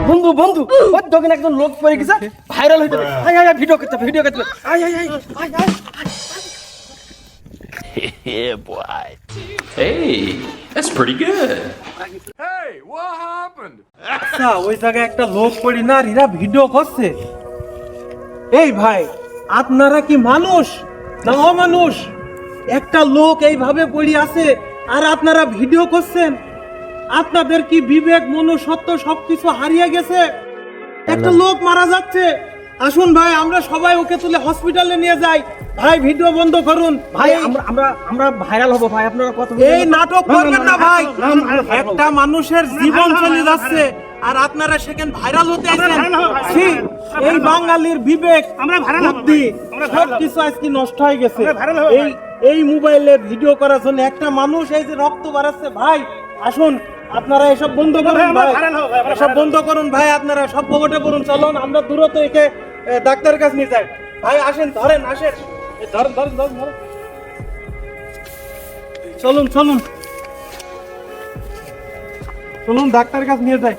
বন্ধু বন্ধু ওই দোকানে একজন লোক পড়ে গেছে, ভাইরাল হইতে হবে। আয় আয় ভিডিও করতে হবে। আয় আয় আয় আয় আয়। Yeah, boy. Hey, that's pretty good. আচ্ছা, ওই জায়গায় একটা লোক পড়ি না এরা ভিডিও করছে। এই ভাই, আপনারা কি মানুষ না অমানুষ? একটা লোক এইভাবে পড়ি আছে আর আপনারা ভিডিও করছেন। আপনাদের কি বিবেক মনুষ্যত্ব সবকিছু হারিয়ে গেছে? একটা লোক মারা যাচ্ছে, আসুন ভাই আমরা সবাই ওকে তুলে হসপিটালে নিয়ে যাই। ভাই ভিডিও বন্ধ করুন ভাই আমরা ভাইরাল হব ভাই, আপনারা কথা এই নাটক করবেন না ভাই। একটা মানুষের জীবন চলে যাচ্ছে আর আপনারা সেখানে ভাইরাল হতে আছেন। ছি, এই বাঙালির বিবেক বুদ্ধি সবকিছু আজকে নষ্ট হয়ে গেছে। এই মোবাইলে ভিডিও করার জন্য একটা মানুষ এই যে রক্ত বাড়াচ্ছে। ভাই আসুন আপনারা এসব বন্ধ করুন ভাই, এসব বন্ধ করুন ভাই, আপনারা সব পকেটে করুন। চলুন আমরা দূরত্ব একে ডাক্তারের কাছে নিয়ে যাই। ভাই আসেন, ধরেন, আসেন, ধরেন ধরেন ধরেন ধরেন। চলুন চলুন চলুন ডাক্তারের কাছে নিয়ে যাই।